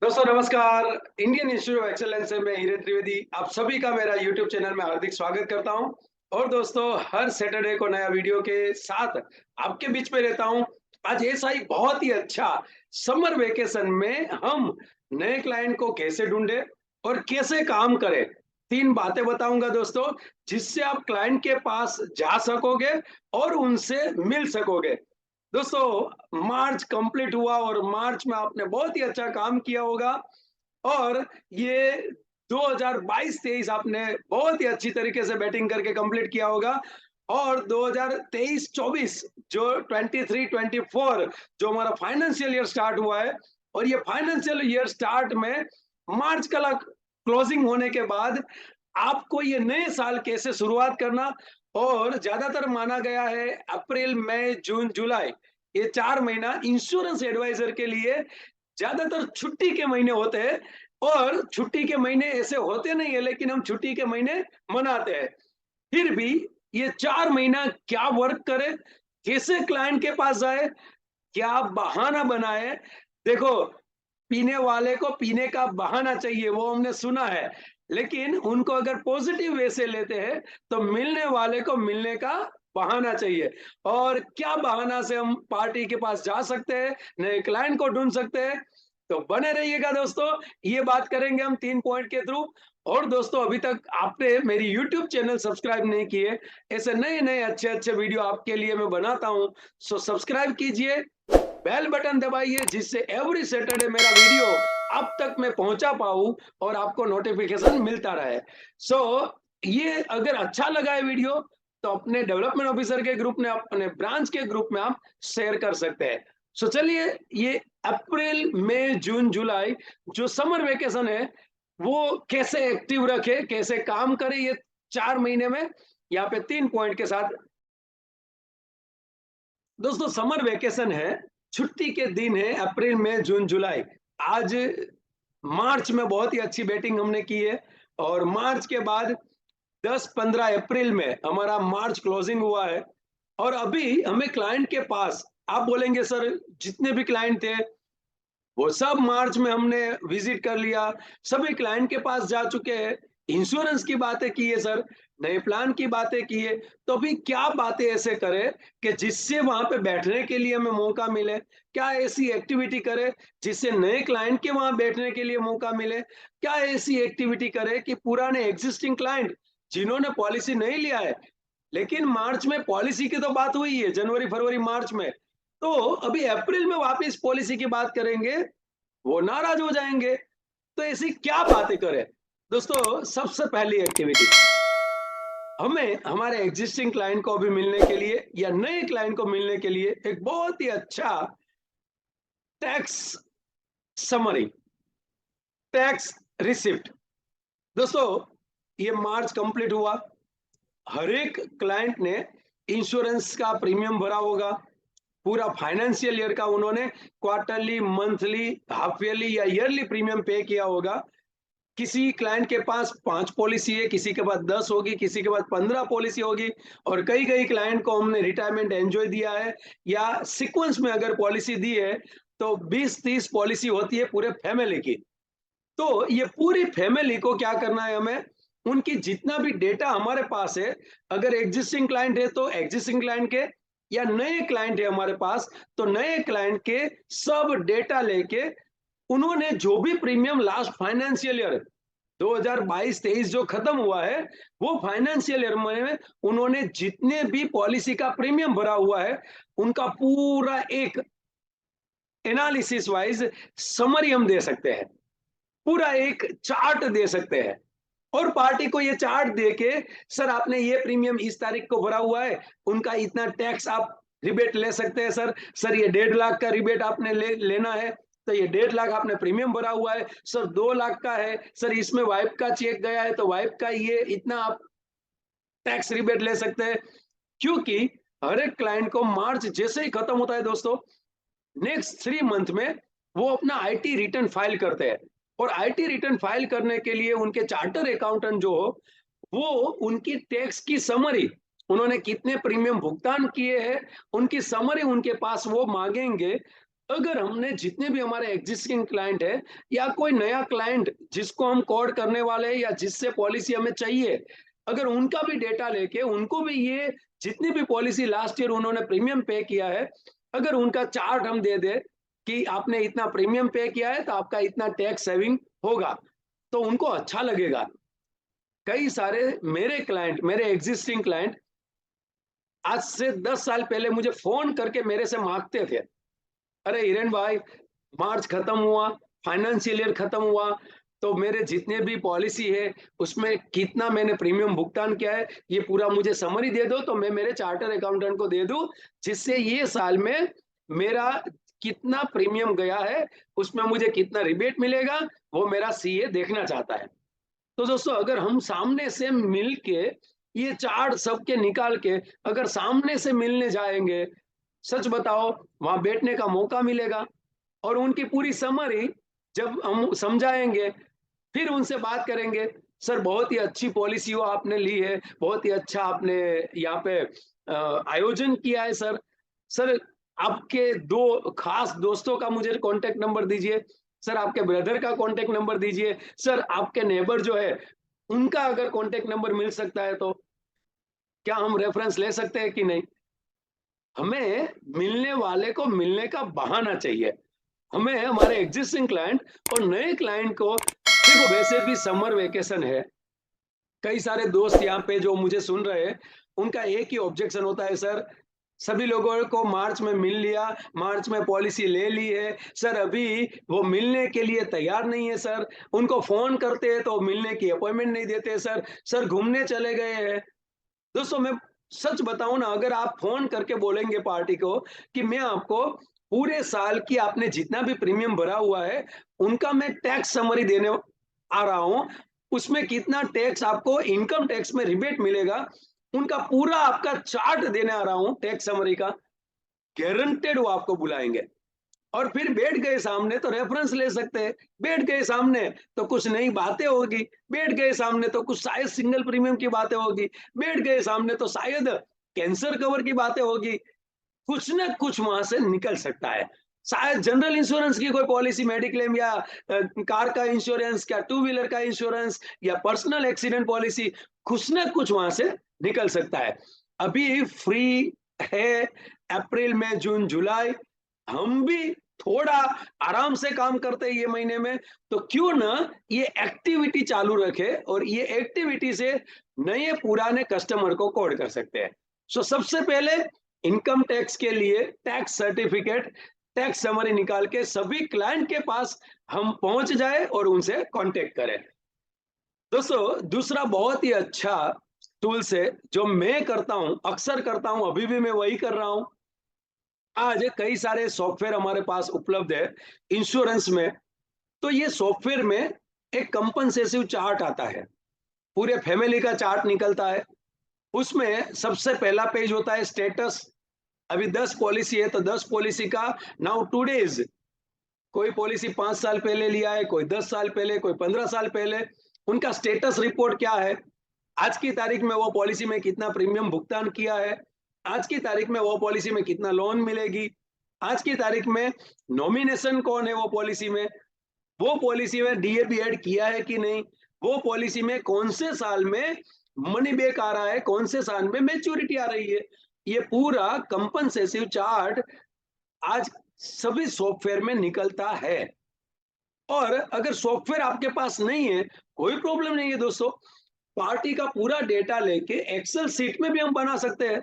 दोस्तों नमस्कार। Indian institute of excellence से मैं हीरे त्रिवेदी आप सभी का मेरा यूट्यूब चैनल में हार्दिक स्वागत करता हूं। और दोस्तों हर सैटरडे को नया वीडियो के साथ आपके बीच में रहता हूं। आज ऐसा ही बहुत ही अच्छा समर वेकेशन में हम नए क्लाइंट को कैसे ढूंढे और कैसे काम करें, तीन बातें बताऊंगा दोस्तों, जिससे आप क्लाइंट के पास जा सकोगे और उनसे मिल सकोगे। दोस्तों मार्च कंप्लीट हुआ और मार्च में आपने बहुत ही अच्छा काम किया होगा। और ये 2022-23 आपने बहुत ही अच्छी तरीके से बैटिंग करके कंप्लीट किया होगा। और 2023-24 जो 23-24 जो हमारा फाइनेंशियल ईयर स्टार्ट हुआ है, और ये फाइनेंशियल ईयर स्टार्ट में मार्च का क्लोजिंग होने के बाद आपको ये नए साल कैसे शुरुआत करना। और ज्यादातर माना गया है अप्रैल मई जून जुलाई, ये 4 महीना इंश्योरेंस एडवाइजर के लिए ज्यादातर छुट्टी के महीने होते हैं। और छुट्टी के महीने ऐसे होते नहीं है, लेकिन हम छुट्टी के महीने मनाते हैं। फिर भी ये 4 महीना क्या वर्क करे, कैसे क्लाइंट के पास जाए, क्या बहाना बनाए। देखो, पीने वाले को पीने का बहाना चाहिए, वो हमने सुना है। लेकिन उनको अगर पॉजिटिव वे से लेते हैं तो मिलने वाले को मिलने का बहाना चाहिए। और क्या बहाना से हम पार्टी के पास जा सकते हैं, नए क्लाइंट को ढूंढ सकते हैं। तो बने रहिएगा दोस्तों, ये बात करेंगे हम 3 पॉइंट के थ्रू। और दोस्तों अभी तक आपने मेरी यूट्यूब चैनल सब्सक्राइब नहीं किए, ऐसे नए नए अच्छे अच्छे वीडियो आपके लिए मैं बनाता हूं, सो सब्सक्राइब कीजिए, बेल बटन दबाइए, जिससे एवरी सैटरडे मेरा वीडियो अब तक मैं पहुंचा पाऊं और आपको नोटिफिकेशन मिलता रहे। सो ये अगर अच्छा लगा है वीडियो तो अपने डेवलपमेंट ऑफिसर के ग्रुप में, अपने ब्रांच के ग्रुप में आप शेयर कर सकते हैं। सो चलिए, ये अप्रैल मई जून जुलाई जो समर वेकेशन है वो कैसे एक्टिव रखे, कैसे काम करे, ये 4 महीने में यहाँ पे 3 पॉइंट के साथ। दोस्तों समर वेकेशन है, छुट्टी के दिन है, अप्रैल मई जून जुलाई। आज मार्च में बहुत ही अच्छी बैटिंग हमने की है। और मार्च के बाद 10-15 अप्रैल में हमारा मार्च क्लोजिंग हुआ है। और अभी हमें क्लाइंट के पास, आप बोलेंगे सर जितने भी क्लाइंट थे वो सब मार्च में हमने विजिट कर लिया, सभी क्लाइंट के पास जा चुके हैं, इंश्योरेंस की बातें की है सर, नए प्लान की बातें की है। तो अभी क्या बातें ऐसे करें कि जिससे वहां पे बैठने के लिए हमें मौका मिले, क्या ऐसी एक्टिविटी करे जिससे नए क्लाइंट के वहां बैठने के लिए मौका मिले, क्या ऐसी एक्टिविटी करे कि पुराने एग्जिस्टिंग क्लाइंट जिन्होंने पॉलिसी नहीं लिया है, लेकिन मार्च में पॉलिसी की तो बात हुई है, जनवरी फरवरी मार्च में, तो अभी अप्रैल में वापस पॉलिसी की बात करेंगे, वो नाराज हो जाएंगे। तो ऐसी क्या बातें करें। दोस्तों सबसे पहली एक्टिविटी, हमें हमारे एग्जिस्टिंग क्लाइंट को भी मिलने के लिए या नए क्लाइंट को मिलने के लिए एक बहुत ही अच्छा टैक्स समरी, टैक्स रिसिप्ट। दोस्तों ये मार्च कंप्लीट हुआ, हर एक क्लाइंट ने इंश्योरेंस का प्रीमियम भरा होगा, पूरा फाइनेंशियल ईयर का उन्होंने क्वार्टरली, मंथली, हाफ ईयरली या ईयरली प्रीमियम पे किया होगा। किसी क्लाइंट के पास 5 पॉलिसी है, किसी के पास 10 होगी, किसी के पास 15 पॉलिसी होगी। और कई-कई क्लाइंट को हमने रिटायरमेंट एन्जॉय दिया है, या सीक्वेंस में अगर पॉलिसी दी है तो 20-30 पॉलिसी होती है पूरे फैमिली की। तो ये पूरी फैमिली को क्या करना है हमें, उनकी जितना भी डेटा हमारे पास है, अगर एग्जिस्टिंग क्लाइंट है तो एग्जिस्टिंग क्लाइंट के, या नए क्लाइंट है हमारे पास तो नए क्लाइंट के सब डेटा लेके उन्होंने जो भी प्रीमियम लास्ट फाइनेंशियल ईयर 2022-23 जो खत्म हुआ है, वो फाइनेंशियल ईयर में उन्होंने जितने भी पॉलिसी का प्रीमियम भरा हुआ है, उनका पूरा एक एनालिसिस वाइज समरी हम दे सकते हैं, पूरा एक चार्ट दे सकते हैं। और पार्टी को ये चार्ट देके, सर आपने ये प्रीमियम इस तारीख को भरा हुआ है, उनका इतना टैक्स आप रिबेट ले सकते हैं सर। सर ये 1.5 लाख का रिबेट आपने लेना है, तो ये 1.5 लाख आपने प्रीमियम भरा हुआ है। सर 2 लाख का है, सर इसमें वाइफ का चेक गया है तो वाइफ का ये इतना आप टैक्स रिबेट ले सकते हैं। क्योंकि हर एक क्लाइंट को मार्च जैसे ही खत्म होता है दोस्तों, नेक्स्ट 3 मंथ में वो अपना आईटी रिटर्न फाइल करते हैं। और आईटी रिटर्न फाइल करने के लिए उनके चार्टर अकाउंटेंट जो हो, वो उनकी टैक्स की समरी, उन्होंने कितने प्रीमियम भुगतान किए हैं, उनकी समरी उनके पास वो मांगेंगे। अगर हमने जितने भी हमारे एग्जिस्टिंग क्लाइंट है या कोई नया क्लाइंट जिसको हम कोड करने वाले हैं या जिससे पॉलिसी हमें चाहिए, अगर उनका भी डेटा लेके उनको भी ये जितनी भी पॉलिसी लास्ट ईयर उन्होंने प्रीमियम पे किया है, अगर उनका चार्ट हम दे दे कि आपने इतना प्रीमियम पे किया है तो आपका इतना टैक्स सेविंग होगा, तो उनको अच्छा लगेगा। कई सारे मेरे क्लाइंट, मेरे एग्जिस्टिंग क्लाइंट आज से 10 साल पहले मुझे फ़ोन करके मेरे से माँगते थे, "अरे हिरेन भाई, मार्च खत्म हुआ, फाइनेंशियल ईयर खत्म हुआ, तो मेरे जितने भी पॉलिसी है, उसमें कितना मैंने प्रीमियम भुगतान किया है, ये पूरा मुझे समरी दे दो, तो मैं मेरे चार्टर अकाउंटेंट को दे दूँ, जिससे ये साल में मेरा कितना प्रीमियम गया है, उसमें मुझे कितना रिबेट मिलेगा, वो मेरा सीए देखना चाहता है।" तो दोस्तों, अगर हम सामने से मिल के ये चार्ट सबके निकाल के अगर सामने से मिलने जाएँगे, सच बताओ वहाँ बैठने का मौका मिलेगा और उनकी पूरी समरी जब हम समझाएँगे, फिर उनसे बात करेंगे, "सर बहुत ही अच्छी पॉलिसी वो आपने ली है, बहुत ही अच्छा आपने यहाँ पे आयोजन किया है सर। सर आपके 2 खास दोस्तों का मुझे कॉन्टैक्ट नंबर दीजिए, सर आपके ब्रदर का कॉन्टैक्ट नंबर दीजिए, सर आपके नेबर जो है, उनका अगर कॉन्टैक्ट नंबर मिल सकता है तो क्या हम रेफरेंस ले सकते हैं कि नहीं?" हमें मिलने वाले को मिलने का बहाना चाहिए। हमें हमारे एग्जिस्टिंग क्लाइंट और नए क्लाइंट को देखो, वैसे भी समर वेकेशन है, कई सारे दोस्त यहाँ पे जो मुझे सुन रहे हैं, उनका एक ही ऑब्जेक्शन होता है, सर सभी लोगों को मार्च में मिल लिया, मार्च में पॉलिसी ले ली है, सर अभी वो मिलने के लिए तैयार नहीं है सर, उनको फ़ोन करते हैं तो मिलने की अपॉइंटमेंट नहीं देते सर, सर घूमने चले गए हैं। दोस्तों, मैं सच बताऊँ ना, अगर आप फ़ोन करके बोलेंगे पार्टी को कि मैं आपको पूरे साल की आपने जितना भी प्रीमियम भरा हुआ है, उनका मैं टैक्स समरी देने आ रहा हूँ, उसमें कितना टैक्स आपको इनकम टैक्स में रिबेट मिलेगा, उनका पूरा आपका चार्ट देने आ रहा हूँ टैक्स समरी का, गारंटेड वो आपको बुलाएँगे। और फिर बैठ गए सामने तो रेफरेंस ले सकते हैं, बैठ गए सामने तो कुछ नई बातें होगी, बैठ गए सामने तो कुछ शायद सिंगल प्रीमियम की बातें होगी, बैठ गए सामने तो शायद कैंसर कवर की बातें होगी, कुछ ना कुछ वहाँ से निकल सकता है। शायद जनरल इंश्योरेंस की कोई पॉलिसी, मेडिक्लेम या कार का इंश्योरेंस या टू व्हीलर का इंश्योरेंस या पर्सनल एक्सीडेंट पॉलिसी, कुछ ना कुछ वहाँ से निकल सकता है। अभी फ्री है, अप्रैल, मई, जून, जुलाई, हम भी थोड़ा आराम से काम करते हैं ये महीने में, तो क्यों ना ये एक्टिविटी चालू रखें और ये एक्टिविटी से नए पुराने कस्टमर को कोड कर सकते हैं। सो सबसे पहले इनकम टैक्स के लिए टैक्स सर्टिफिकेट, टैक्स समरी निकाल के सभी क्लाइंट के पास हम पहुंच जाए और उनसे कांटेक्ट करें। दोस्तों, दूसरा बहुत ही अच्छा टूल्स है जो मैं करता हूं, अक्सर करता हूं, अभी भी मैं वही कर रहा हूं। आज कई सारे सॉफ्टवेयर हमारे पास उपलब्ध है इंश्योरेंस में, तो ये सॉफ्टवेयर में एक कंपनसेसिव चार्ट आता है, पूरे फैमिली का चार्ट निकलता है। उसमें सबसे पहला पेज होता है स्टेटस, अभी 10 पॉलिसी है तो 10 पॉलिसी का नाउ टुडेज, कोई पॉलिसी 5 साल पहले लिया है, कोई 10 साल पहले, कोई 15 साल पहले, उनका स्टेटस रिपोर्ट क्या है, आज की तारीख में वो पॉलिसी में कितना प्रीमियम भुगतान किया है, आज की तारीख में वो पॉलिसी में कितना लोन मिलेगी, आज की तारीख में नॉमिनेशन कौन है वो पॉलिसी में, वो पॉलिसी में डीए ऐड किया है कि नहीं, वो पॉलिसी में कौन से साल में मनी बैक आ रहा है, कौन से साल में मैच्योरिटी आ रही है। ये पूरा कंपनसेसिव चार्ट आज सभी सॉफ्टवेयर में निकलता है। और अगर सॉफ्टवेयर आपके पास नहीं है, कोई प्रॉब्लम नहीं है दोस्तों, पार्टी का पूरा डेटा लेके एक्सेल शीट में भी हम बना सकते हैं।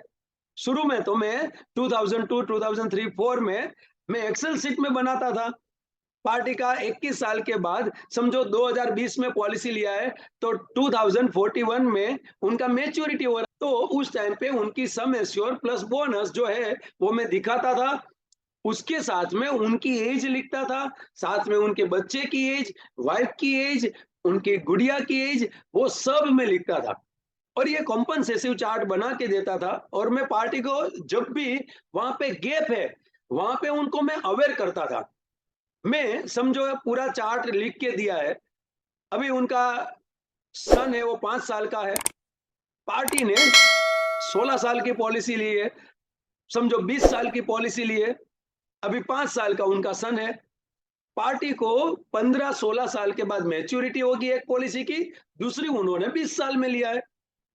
शुरू में तो मैं 2002, 2003, 4 में मैं एक्सेल शीट में बनाता था। पार्टी का 21 साल के बाद समझो 2020 में पॉलिसी लिया है, तो 2041 में उनका मैच्योरिटी हो रहा है, तो उस टाइम पे उनकी सम एश्योर प्लस बोनस जो है वो मैं दिखाता था, उसके साथ में उनकी एज लिखता था, साथ में उनके बच्चे की एज, वाइफ की एज, उनकी गुड़िया की एज, वो सब मैं लिखता था और ये कॉम्पनसेसिव चार्ट बना के देता था। और मैं पार्टी को जब भी वहां पे गैप है, वहां पे उनको मैं अवेयर करता था। मैं समझो पूरा चार्ट लिख के दिया है, अभी उनका सन है वो 5 साल का है, पार्टी ने 16 साल की पॉलिसी ली है, समझो 20 साल की पॉलिसी ली है, अभी 5 साल का उनका सन है। पार्टी को 15-16 साल के बाद मैच्योरिटी होगी एक पॉलिसी की, दूसरी उन्होंने 20 साल में लिया है,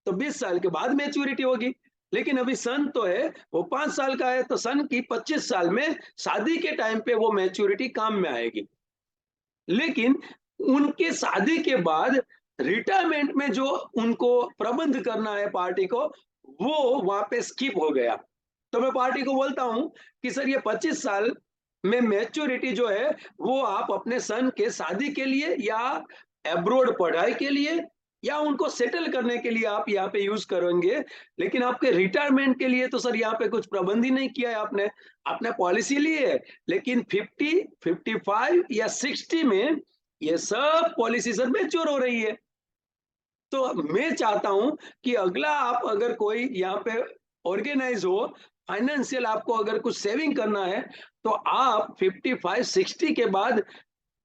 तो 20 साल के बाद मैच्योरिटी होगी। लेकिन अभी सन तो है, वो 5 साल का है, तो सन की 25 साल में शादी के टाइम पे वो मैच्योरिटी काम में आएगी। लेकिन उनके शादी के बाद रिटायरमेंट में जो उनको प्रबंध करना है पार्टी को, वो वहाँ पे स्किप हो गया। तो मैं पार्टी को बोलता हूँ कि सर ये 25 साल में मैच्योरिटी जो है, वो आप अपने सन के शादी के लिए या अब्रॉड पढ़ाई के लिए या उनको सेटल करने के लिए आप यहाँ पे यूज़ करेंगे। लेकिन आपके रिटायरमेंट के लिए तो सर यहाँ पे कुछ प्रबंध ही नहीं किया है आपने। आपने पॉलिसी ली है, लेकिन 50, 55 या 60 में ये सब पॉलिसी सर मैच्योर हो रही है। तो मैं चाहता हूँ कि अगला आप अगर कोई यहाँ पे ऑर्गेनाइज हो, फाइनेंशियल आपको अगर कुछ सेविंग करना है, तो आप 55-60 के बाद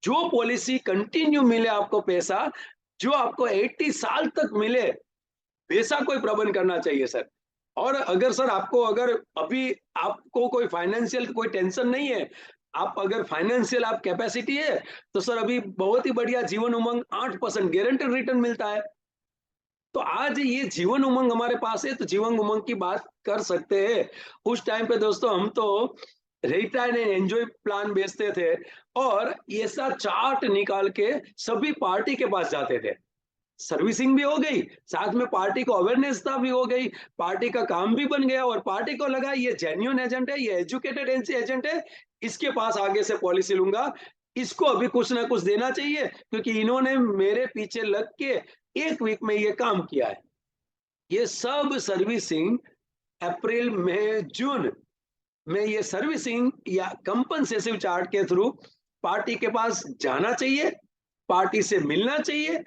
जो पॉलिसी कंटिन्यू मिले आपको पैसा, जो आपको 80 साल तक मिले, वैसा कोई प्रबंध करना चाहिए सर। और अगर सर आपको अगर अभी आपको कोई फाइनेंशियल कोई टेंशन नहीं है, आप अगर फाइनेंशियल आप कैपेसिटी है, तो सर अभी बहुत ही बढ़िया जीवन उमंग 8% गारंटेड रिटर्न मिलता है। तो आज ये जीवन उमंग हमारे पास है, तो जीवन उमंग की बात कर सकते हैं। उस टाइम पे दोस्तों हम तो रिटायर एंड एंजॉय प्लान बेचते थे और ऐसा चार्ट निकाल के सभी पार्टी के पास जाते थे। सर्विसिंग भी हो गई, साथ में पार्टी को अवेयरनेस भी हो गई, पार्टी का काम भी बन गया और पार्टी को लगा ये जेन्युइन एजेंट है, ये एजुकेटेड एजेंट है, इसके पास आगे से पॉलिसी लूंगा, इसको अभी कुछ ना कुछ देना चाहिए क्योंकि इन्होंने मेरे पीछे लग के 1 वीक में ये काम किया है। ये सब सर्विसिंग अप्रैल, मई, जून में ये सर्विसिंग या कंपनसेसिव चार्ट के थ्रू पार्टी के पास जाना चाहिए, पार्टी से मिलना चाहिए,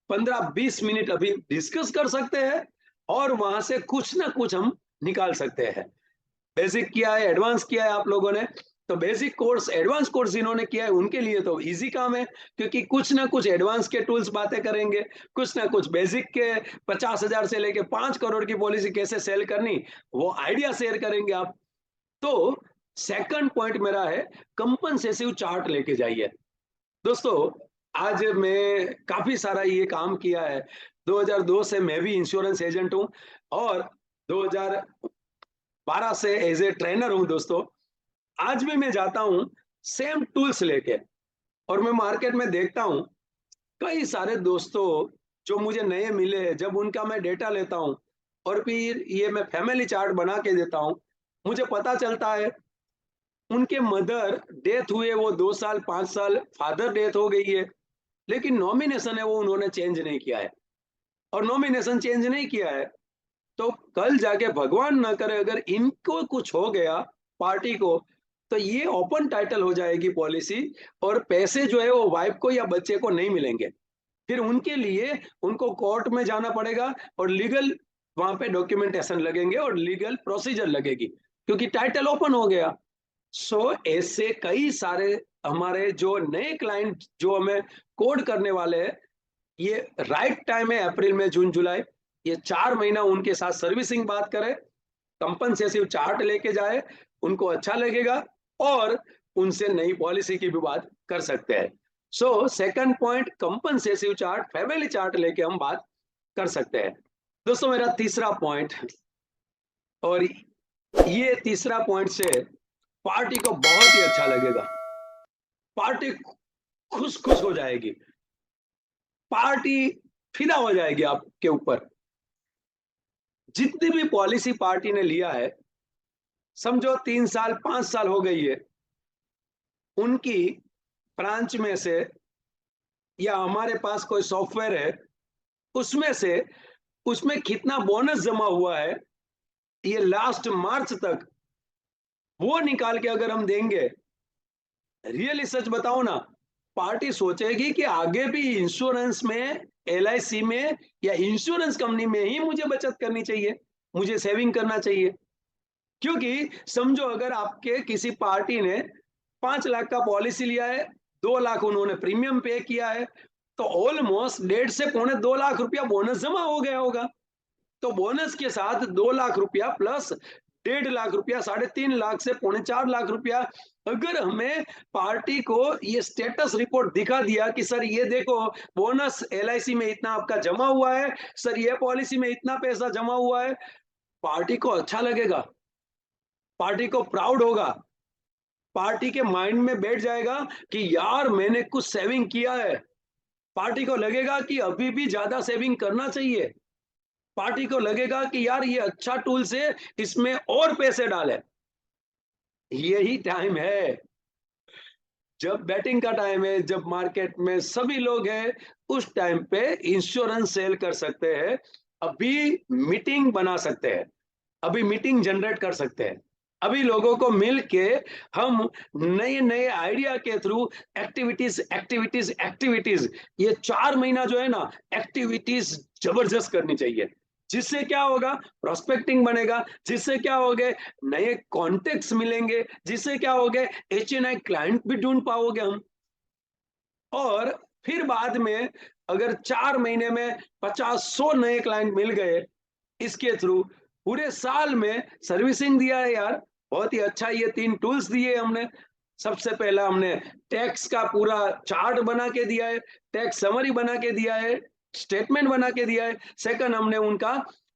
15-20 मिनट अभी डिस्कस कर सकते हैं और वहां से कुछ ना कुछ हम निकाल सकते हैं। बेसिक किया है, एडवांस किया है आप लोगों ने, तो बेसिक कोर्स, एडवांस कोर्स जिन्होंने किया है उनके लिए तो इजी काम है क्योंकि कुछ ना कुछ एडवांस के टूल्स बातें करेंगे, कुछ ना कुछ बेसिक के 50,000 से लेके 5 करोड़ की पॉलिसी कैसे सेल करनी, वो आइडिया शेयर करेंगे आप। तो सेकंड पॉइंट मेरा है कंपनसेसिव चार्ट लेके जाइए। दोस्तों आज मैं काफी सारा ये काम किया है, 2002 से मैं भी इंश्योरेंस एजेंट हूं और 2012 से एज ए ट्रेनर हूं दोस्तों। आज भी मैं जाता हूं सेम टूल्स लेके और मैं मार्केट में देखता हूं कई सारे दोस्तों जो मुझे नए मिले हैं, जब उनका मैं डेटा लेता हूं और फिर ये मैं फैमिली चार्ट बना के देता हूं, मुझे पता चलता है उनके मदर डेथ हुए वो 2 साल 5 साल, फादर डेथ हो गई है, लेकिन नॉमिनेशन है वो उन्होंने चेंज नहीं किया है और नॉमिनेशन चेंज नहीं किया है तो कल जाके भगवान ना करे अगर इनको कुछ हो गया पार्टी को, तो ये ओपन टाइटल हो जाएगी पॉलिसी और पैसे जो है वो वाइफ को या बच्चे को नहीं मिलेंगे। फिर उनके लिए उनको कोर्ट में जाना पड़ेगा और लीगल वहां पे डॉक्यूमेंटेशन लगेंगे और लीगल प्रोसीजर लगेगी क्योंकि टाइटल ओपन हो गया। ऐसे कई सारे हमारे जो नए क्लाइंट जो हमें कोड करने वाले हैं, ये राइट टाइम है अप्रैल में जून जुलाई, ये 4 महीना उनके साथ सर्विसिंग बात करें, कंपनसेसिव चार्ट लेके जाए, उनको अच्छा लगेगा और उनसे नई पॉलिसी की भी बात कर सकते हैं। Second point compensative chart, family chart लेके हम बात कर सकते हैं। दोस्तों मेरा तीसरा पॉइंट, और ये तीसरा पॉइंट से पार्टी को बहुत ही अच्छा लगेगा, पार्टी खुश खुश हो जाएगी, पार्टी फिदा हो जाएगी आपके ऊपर। जितनी भी पॉलिसी पार्टी ने लिया है, समझो 3 साल 5 साल हो गई है, उनकी ब्रांच में से या हमारे पास कोई सॉफ्टवेयर है उसमें से, उसमें कितना बोनस जमा हुआ है ये लास्ट मार्च तक, वो निकाल के अगर हम देंगे, रियली सच बताओ ना, पार्टी सोचेगी कि आगे भी इंश्योरेंस में, एलआईसी में या इंश्योरेंस कंपनी में ही मुझे बचत करनी चाहिए, मुझे सेविंग करना चाहिए। क्योंकि समझो अगर आपके किसी पार्टी ने 5 लाख का पॉलिसी लिया है, 2 लाख उन्होंने प्रीमियम पे किया है, तो ऑलमोस्ट 1.5 से पौने 2 लाख रुपया बोनस जमा हो गया होगा। तो बोनस के साथ 2 लाख रुपया प्लस 1.5 लाख रुपया, 3.5 लाख से 3.25 लाख रुपया अगर हमें पार्टी को ये स्टेटस रिपोर्ट दिखा दिया कि सर ये देखो बोनस एलआईसी में इतना आपका जमा हुआ है, सर ये पॉलिसी में इतना पैसा जमा हुआ है, पार्टी को अच्छा लगेगा, पार्टी को प्राउड होगा, पार्टी के माइंड में बैठ जाएगा कि यार मैंने कुछ सेविंग किया है। पार्टी को लगेगा कि अभी भी ज्यादा सेविंग करना चाहिए। पार्टी को लगेगा कि यार ये अच्छा टूल्स है, इसमें और पैसे डालें। यही टाइम है, जब बैटिंग का टाइम है, जब मार्केट में सभी लोग हैं, उस टाइम पे इंश्योरेंस सेल कर सकते हैं। अभी मीटिंग बना सकते हैं, अभी मीटिंग जनरेट कर सकते हैं, अभी लोगों को मिल के हम नए नए आइडिया के थ्रू एक्टिविटीज एक्टिविटीज एक्टिविटीज, ये 4 महीना जो है ना, एक्टिविटीज जबरदस्त करनी चाहिए। जिससे क्या होगा, प्रोस्पेक्टिंग बनेगा, जिससे क्या होगे, नए कॉन्टेक्ट्स मिलेंगे, जिससे क्या होगे, एचएनआई क्लाइंट भी ढूंढ पाओगे हम। और फिर बाद में अगर 4 महीने में 50-100 नए क्लाइंट मिल गए, इसके थ्रू पूरे साल में सर्विसिंग दिया है यार, बहुत ही अच्छा। ये 3 टूल्स दिए हमने। सबसे पहला हमने टैक्स का पूरा चार्ट बना के दिया है, टैक्स समरी बना के दिया है, स्टेटमेंट बना के दिया है। सेकंड हमने उनका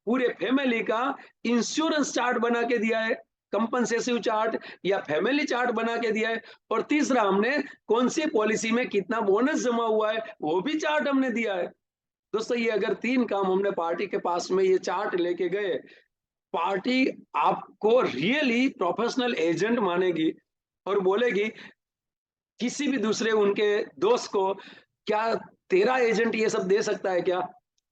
पूरे फैमिली का इंश्योरेंस चार्ट बना के दिया है, कंपनसेसिव चार्ट या फैमिली चार्ट बना के दिया है। और तीसरा हमने कौन सी पॉलिसी में कितना बोनस जमा हुआ है, वो भी चार्ट हमने दिया है। दोस्तों ये अगर 3 काम हमने पार्टी के पास में ये चार्ट लेके गए, पार्टी आपको रियली प्रोफेशनल एजेंट मानेगी और बोलेगी किसी भी दूसरे उनके दोस्त को, क्या तेरा एजेंट ये सब दे सकता है क्या?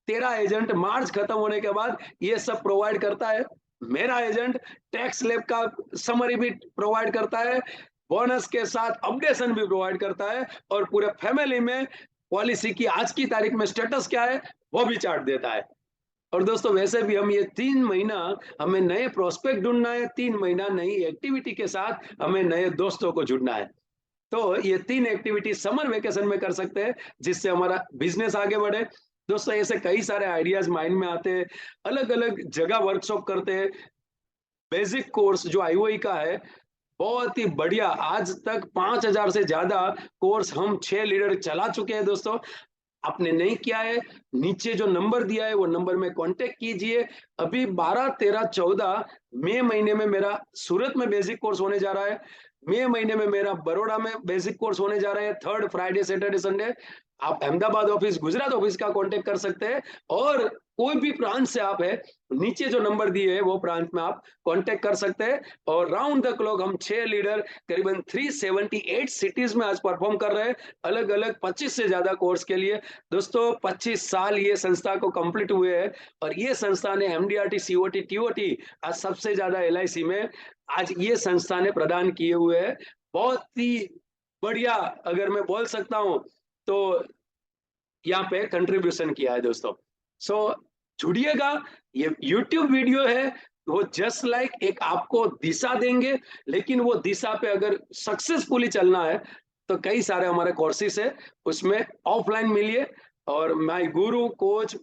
तेरा एजेंट मार्च खत्म होने के बाद ये सब प्रोवाइड करता है, मेरा एजेंट टैक्स लैब का समरी भी प्रोवाइड करता है, बोनस के साथ अपडेशन भी प्रोवाइड करता है, और पूरे फैमिली में पॉलिसी की आज की तारीख में स्टेटस क्या है वो भी चार्ट देता है। और दोस्तों वैसे भी हम ये 3 महीना हमें नए प्रोस्पेक्ट ढूंढना है, 3 महीना नई एक्टिविटी के साथ हमें नए दोस्तों को जुड़ना है। तो ये 3 एक्टिविटी समर वेकेशन में कर सकते हैं, जिससे हमारा बिजनेस आगे बढ़े। दोस्तों ऐसे कई सारे आइडियाज माइंड में आते हैं, अलग अलग जगह वर्कशॉप करते हैं। बेसिक कोर्स जो आईओई का है, बहुत ही बढ़िया, आज तक 5000 से ज्यादा कोर्स हम 6 लीडर चला चुके हैं। दोस्तों आपने नहीं किया है, नीचे जो नंबर दिया है वो नंबर में कांटेक्ट कीजिए। अभी 12, 13, 14 मई महीने में मेरा सूरत में बेसिक कोर्स होने जा रहा है, मई महीने में मेरा बड़ौदा में बेसिक कोर्स होने जा रहा है, 3rd फ्राइडे सैटरडे संडे। आप अहमदाबाद ऑफिस, गुजरात ऑफिस का कांटेक्ट कर सकते हैं, और कोई भी ब्रांच से आप है, नीचे जो नंबर दिए है वो ब्रांच में आप कांटेक्ट कर सकते हैं। और राउंड द क्लॉक हम 6 लीडर करीबन 378 सिटीज में आज परफॉर्म कर रहे हैं, अलग अलग 25 से ज्यादा कोर्स के लिए। दोस्तों 25 साल ये संस्था को कंप्लीट हुए हैं, और ये संस्था ने एमडीआरटी, सीओटी, टीओटी, आज सबसे ज्यादा एलआईसी में आज ये संस्था ने प्रदान किए हुए हैं। बहुत ही बढ़िया, अगर मैं बोल सकता हूं तो यहाँ पे कंट्रीब्यूशन किया है दोस्तों। सो जुड़िएगा, ये यूट्यूब वीडियो है, वो जस्ट लाइक एक आपको दिशा देंगे, लेकिन वो दिशा पे अगर सक्सेसफुली चलना है तो कई सारे हमारे कोर्सेस है, उसमें ऑफलाइन मिलिए। और my Guru coach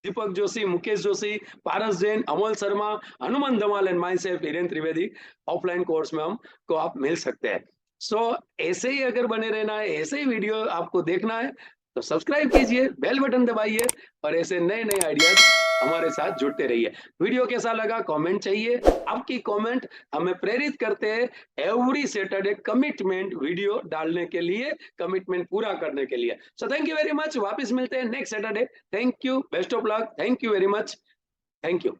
Deepak Joshi, Mukesh Joshi, Paras Jain, Amal Sharma, Hanuman Dhamaal and my self Hiren Trivedi, offline course में हमको आप मिल सकते हैं। सो ऐसे ही अगर बने रहना है, ऐसे ही वीडियो आपको देखना है, तो सब्सक्राइब कीजिए, बेल बटन दबाइए, और ऐसे नए नए आइडियाज हमारे साथ जुड़ते रहिए। वीडियो कैसा लगा कमेंट चाहिए, आपकी कमेंट हमें प्रेरित करते हैं एवरी सैटरडे कमिटमेंट वीडियो डालने के लिए, कमिटमेंट पूरा करने के लिए। So thank you very much, वापस मिलते हैं next Saturday. Thank you, best of luck, thank you very much, thank you.